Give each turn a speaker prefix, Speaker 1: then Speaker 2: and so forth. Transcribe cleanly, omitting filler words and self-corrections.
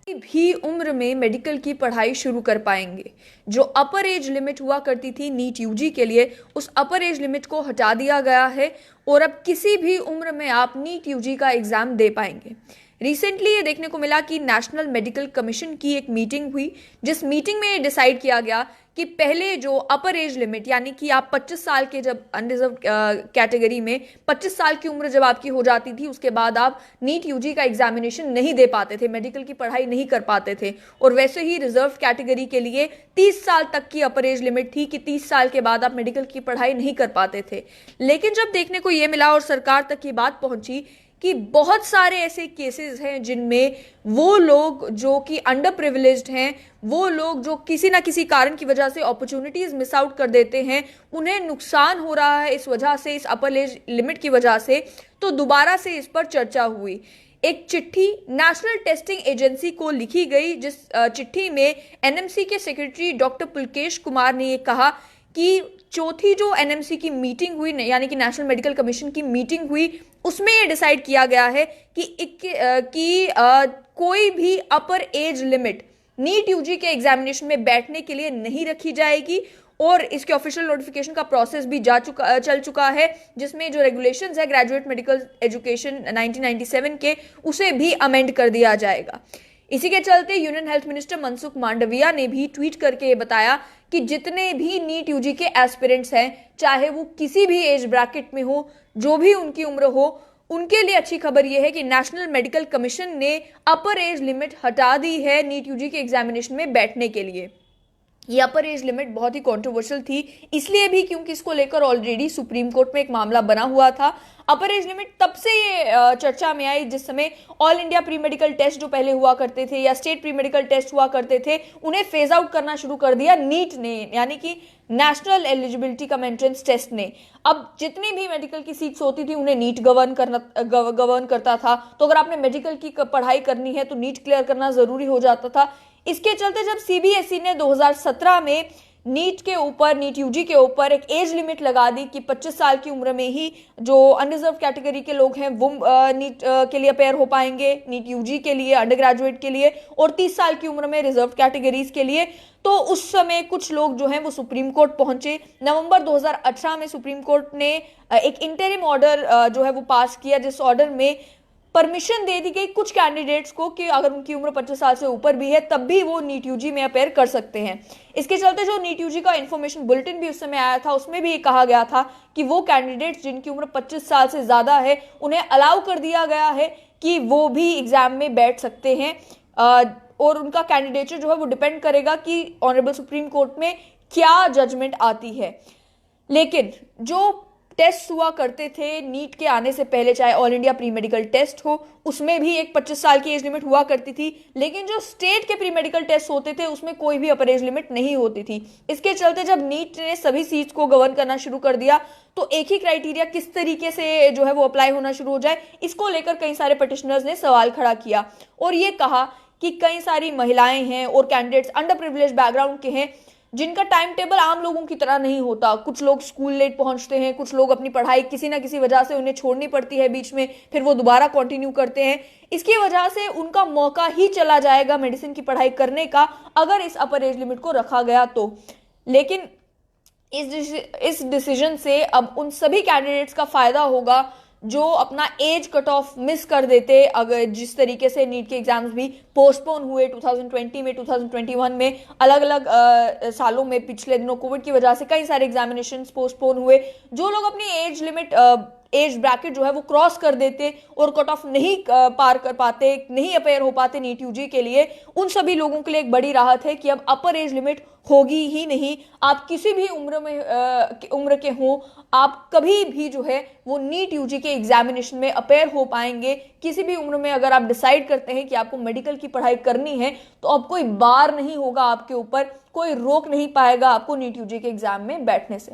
Speaker 1: भी उम्र में मेडिकल की पढ़ाई शुरू कर पाएंगे। जो अपर एज लिमिट हुआ करती थी नीट यूजी के लिए, उस अपर एज लिमिट को हटा दिया गया है और अब किसी भी उम्र में आप नीट यूजी का एग्जाम दे पाएंगे। रिसेंटली ये देखने को मिला कि नेशनल मेडिकल कमीशन की एक मीटिंग हुई, जिस मीटिंग में ये डिसाइड किया गया कि पहले जो अपर एज लिमिट, यानी कि आप 25 साल के, जब अनरिजर्व कैटेगरी में 25 साल की उम्र जब आपकी हो जाती थी, उसके बाद आप नीट यूजी का एग्जामिनेशन नहीं दे पाते थे, मेडिकल की पढ़ाई नहीं कर पाते थे। और वैसे ही रिजर्व कैटेगरी के लिए 30 साल तक की अपर एज लिमिट थी कि 30 साल के बाद आप मेडिकल की पढ़ाई नहीं कर पाते थे। लेकिन जब देखने को ये मिला और सरकार तक ये बात पहुंची कि बहुत सारे ऐसे केसेस हैं जिनमें वो लोग जो कि अंडर प्रिविलेज्ड हैं, वो लोग जो किसी ना किसी कारण की वजह से अपॉर्चुनिटीज मिस आउट कर देते हैं, उन्हें नुकसान हो रहा है इस वजह से, इस अपर एज लिमिट की वजह से, तो दोबारा से इस पर चर्चा हुई। एक चिट्ठी नेशनल टेस्टिंग एजेंसी को लिखी गई, जिस चिट्ठी में एनएमसी के सेक्रेटरी डॉक्टर पुलकेश कुमार ने ये कहा कि चौथी जो एनएमसी की मीटिंग हुई, यानी कि नेशनल मेडिकल कमीशन की मीटिंग हुई, उसमें यह डिसाइड किया गया है कि कोई भी upper age limit NEET UG के एग्जामिनेशन में बैठने के लिए नहीं रखी जाएगी। और इसके ऑफिशियल नोटिफिकेशन का प्रोसेस भी चल चुका है, जिसमें जो रेगुलेशंस है ग्रेजुएट मेडिकल एजुकेशन 1997 के, उसे भी अमेंड कर दिया जाएगा। इसी के चलते union health minister Mansukh Mandaviya ने भी ट्वीट करके ये बताया कि जितने भी नीट यूजी के एस्पिरेंट्स हैं, चाहे वो किसी भी एज ब्रैकेट में हो, जो भी उनकी उम्र हो, उनके लिए अच्छी खबर यह है कि नेशनल मेडिकल कमीशन ने अपर एज लिमिट हटा दी है नीट यूजी के एग्जामिनेशन में बैठने के लिए। ये अपर एज लिमिट बहुत ही कंट्रोवर्शियल थी, इसलिए भी क्योंकि इसको लेकर ऑलरेडी सुप्रीम कोर्ट में एक मामला बना हुआ था। अपर एज लिमिट तब से ये चर्चा में आई जिस समय All India pre medical test जो पहले हुआ करते थे या स्टेट प्री मेडिकल टेस्ट हुआ करते थे, उन्हें फेज आउट करना शुरू कर दिया नीट ने, यानी कि national eligibility cum entrance test ने। अब जितनी भी मेडिकल की सीट्स होती थी उन्हें नीट गवर्न करता था, तो अगर आपने मेडिकल की पढ़ाई करनी है तो नीट क्लियर करना जरूरी हो जाता था। इसके चलते जब सीबीएसई ने 2017 में नीट यूजी के ऊपर एक एज लिमिट लगा दी कि 25 साल की उम्र में ही जो अनरिजर्व कैटेगरी के लोग हैं वो नीट के लिए अपेयर हो पाएंगे, नीट यूजी के लिए, अंडर ग्रेजुएट के लिए, और 30 साल की उम्र में रिजर्व कैटेगरीज के लिए, तो उस समय कुछ लोग जो हैं वो सुप्रीम कोर्ट पहुंचे। नवंबर 2018 में सुप्रीम कोर्ट ने एक इंटरिम ऑर्डर जो है वो पास किया, जिस ऑर्डर में परमिशन दे दी गई कुछ कैंडिडेट्स को कि अगर उनकी उम्र 25 साल से ऊपर भी है तब भी वो नीट यूजी में अपेयर कर सकते हैं। इसके चलते जो नीट यूजी का इन्फॉर्मेशन बुलेटिन भी उस समय आया था, उसमें भी कहा गया था कि वो कैंडिडेट्स जिनकी उम्र 25 साल से ज्यादा है उन्हें अलाउ कर दिया गया है कि वो भी एग्जाम में बैठ सकते हैं। और उनका कैंडिडेचर जो है वो डिपेंड करेगा कि ऑनरेबल सुप्रीम कोर्ट में क्या जजमेंट आती है। लेकिन जो टेस्ट हुआ करते थे नीट के आने से पहले, चाहे All India pre medical test हो, उसमें भी एक 25 साल की एज लिमिट हुआ करती थी, लेकिन जो स्टेट के प्री मेडिकल टेस्ट होते थे उसमें कोई भी अपर एज लिमिट नहीं होती थी। इसके चलते जब नीट ने सभी सीट्स को गवर्न करना शुरू कर दिया तो एक ही क्राइटेरिया किस तरीके से जो है वो अप्लाई होना शुरू हो जाए, इसको लेकर कई सारे पिटिशनर्स ने सवाल खड़ा किया और ये कहा कि कई सारी महिलाएं हैं और कैंडिडेट्स अंडर प्रिविलेज बैकग्राउंड के हैं जिनका टाइम टेबल आम लोगों की तरह नहीं होता। कुछ लोग स्कूल लेट पहुंचते हैं, कुछ लोग अपनी पढ़ाई किसी ना किसी वजह से उन्हें छोड़नी पड़ती है बीच में, फिर वो दोबारा कंटिन्यू करते हैं। इसकी वजह से उनका मौका ही चला जाएगा मेडिसिन की पढ़ाई करने का अगर इस अपर एज लिमिट को रखा गया तो। लेकिन इस डिसीजन से अब उन सभी कैंडिडेट्स का फायदा होगा जो अपना एज कट ऑफ मिस कर देते। अगर जिस तरीके से नीट के एग्जाम्स भी पोस्टपोन हुए 2020 में, 2021 में, अलग अलग सालों में, पिछले दिनों कोविड की वजह से कई सारे एग्जामिनेशंस पोस्टपोन हुए। जो लोग अपनी एज लिमिट, एज ब्रैकेट जो है वो क्रॉस कर देते और कट ऑफ नहीं पार कर पाते, नहीं अपेयर हो पाते नीट यूजी के लिए, उन सभी लोगों के लिए एक बड़ी राहत है कि अब अपर एज लिमिट होगी ही नहीं। आप किसी भी उम्र के हों, आप कभी भी जो है वो नीट यूजी के एग्जामिनेशन में अपेयर हो पाएंगे। किसी भी उम्र में अगर आप डिसाइड करते हैं कि आपको मेडिकल की पढ़ाई करनी है तो अब कोई बार नहीं होगा आपके ऊपर, कोई रोक नहीं पाएगा आपको नीट यूजी के एग्जाम में बैठने से।